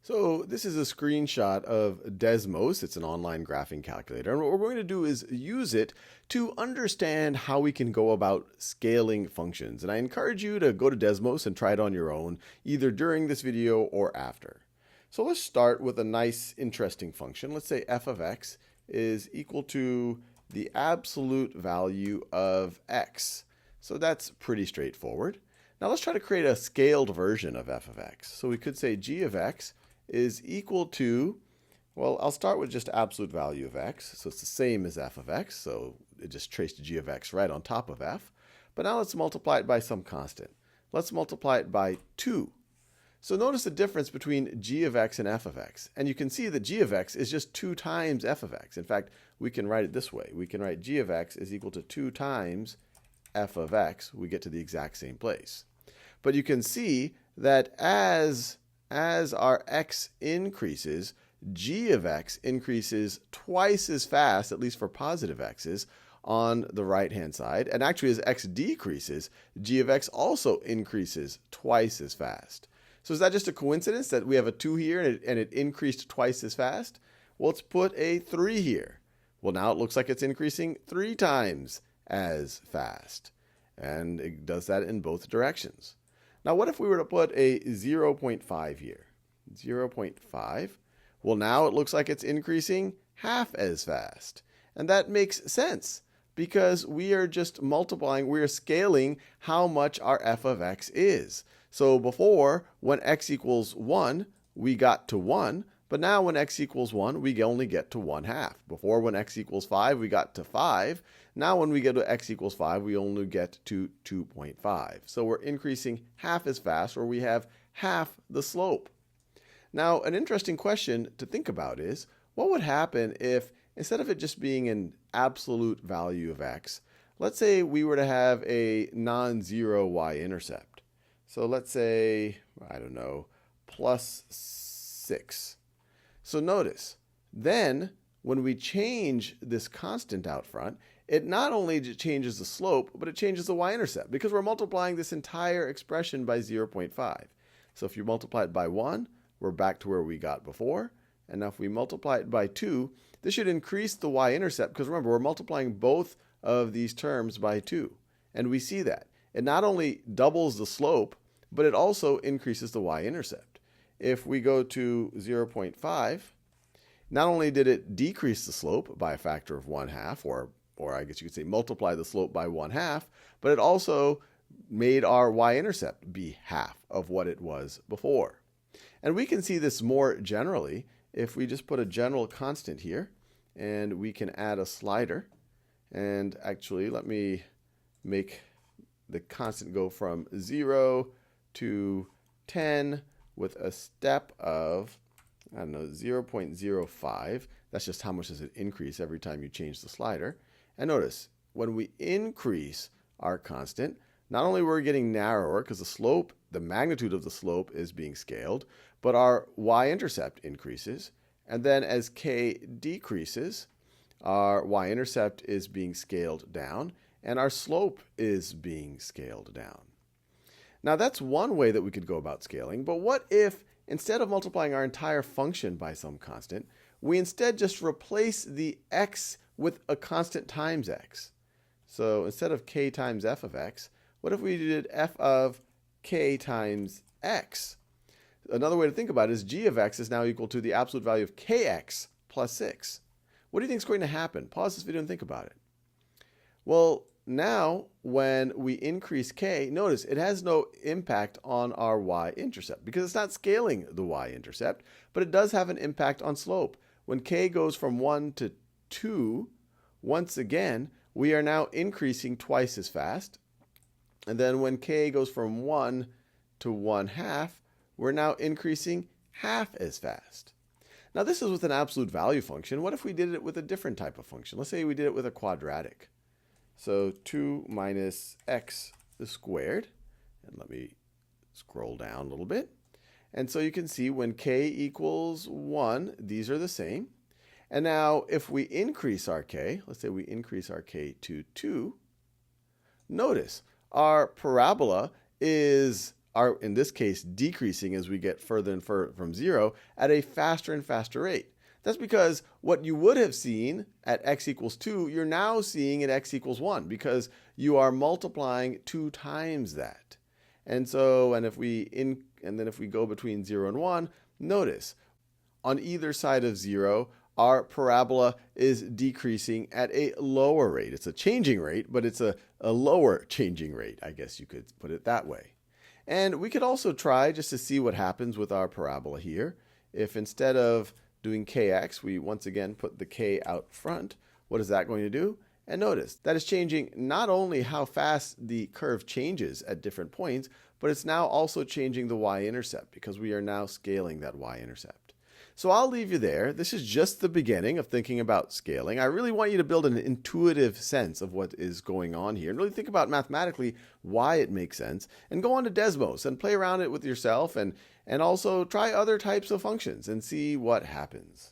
So this is a screenshot of Desmos. It's an online graphing calculator. And what we're going to do is use it to understand how we can go about scaling functions. And I encourage you to go to Desmos and try it on your own, either during this video or after. So let's start with a nice, interesting function. Let's say f of x is equal to the absolute value of x. So that's pretty straightforward. Now let's try to create a scaled version of f of x. So we could say g of x is equal to, well, I'll start with just absolute value of x. So it's the same as f of x. So it just traced g of x right on top of f. But now let's multiply it by some constant. Let's multiply it by 2. So notice the difference between g of x and f of x. And you can see that g of x is just 2 times f of x. In fact, we can write it this way. We can write g of x is equal to 2 times f of x. We get to the exact same place. But you can see that as our x increases, g of x increases twice as fast, at least for positive x's, on the right-hand side. And actually, as x decreases, g of x also increases twice as fast. So is that just a coincidence that we have a 2 here and it increased twice as fast? Well, let's put a 3 here. Well, now it looks like it's increasing 3 times as fast. And it does that in both directions. Now, what if we were to put a 0.5 here? 0.5. Well, now it looks like it's increasing half as fast. And that makes sense because we are just multiplying, we are scaling how much our f of x is. So before, when x equals 1, we got to 1. But now when x equals 1, we only get to 1/2. Before, when x equals 5, we got to 5. Now when we get to x equals 5, we only get to 2.5. So we're increasing half as fast, or we have half the slope. Now, an interesting question to think about is, what would happen if, instead of it just being an absolute value of x, let's say we were to have a non-zero y-intercept. So let's say, I don't know, plus 6. So notice, then when we change this constant out front, it not only changes the slope, but it changes the y-intercept because we're multiplying this entire expression by 0.5. So if you multiply it by 1, we're back to where we got before. And now if we multiply it by 2, this should increase the y-intercept because remember, we're multiplying both of these terms by 2. And we see that. It not only doubles the slope, but it also increases the y-intercept. If we go to 0.5, not only did it decrease the slope by a factor of 1/2, or I guess you could say multiply the slope by 1/2, but it also made our y-intercept be half of what it was before. And we can see this more generally if we just put a general constant here, and we can add a slider. And actually, let me make the constant go from 0 to 10 with a step of, I don't know, 0.05. That's just how much does it increase every time you change the slider. And notice, when we increase our constant, not only we're getting narrower because the slope, the magnitude of the slope is being scaled, but our y-intercept increases. And then as k decreases, our y-intercept is being scaled down, and our slope is being scaled down. Now that's one way that we could go about scaling, but what if instead of multiplying our entire function by some constant, we instead just replace the x with a constant times x? So instead of k times f of x, what if we did f of k times x? Another way to think about it is g of x is now equal to the absolute value of kx plus 6. What do you think is going to happen? Pause this video and think about it. Well, now when we increase k, notice it has no impact on our y-intercept because it's not scaling the y-intercept, but it does have an impact on slope. When k goes from 1 to 2, once again, we are now increasing twice as fast. And then when k goes from 1 to 1/2, we're now increasing half as fast. Now this is with an absolute value function. What if we did it with a different type of function? Let's say we did it with a quadratic. So 2 minus x squared. And let me scroll down a little bit. And so you can see when k equals 1, these are the same. And now if we increase our k, let's say we increase our k to 2, notice our parabola is are, in this case, decreasing as we get further and further from 0 at a faster and faster rate. That's because what you would have seen at x equals 2, you're now seeing at x equals 1 because you are multiplying 2 times that. And if we go between 0 and 1, notice on either side of 0, our parabola is decreasing at a lower rate. It's a changing rate, but it's a lower changing rate, I guess you could put it that way. And we could also try just to see what happens with our parabola here. If instead of doing kx, we once again put the k out front, what is that going to do? And notice that is changing not only how fast the curve changes at different points, but it's now also changing the y-intercept because we are now scaling that y-intercept. So I'll leave you there. This is just the beginning of thinking about scaling. I really want you to build an intuitive sense of what is going on here and really think about mathematically why it makes sense, and go on to Desmos and play around it with yourself and also try other types of functions and see what happens.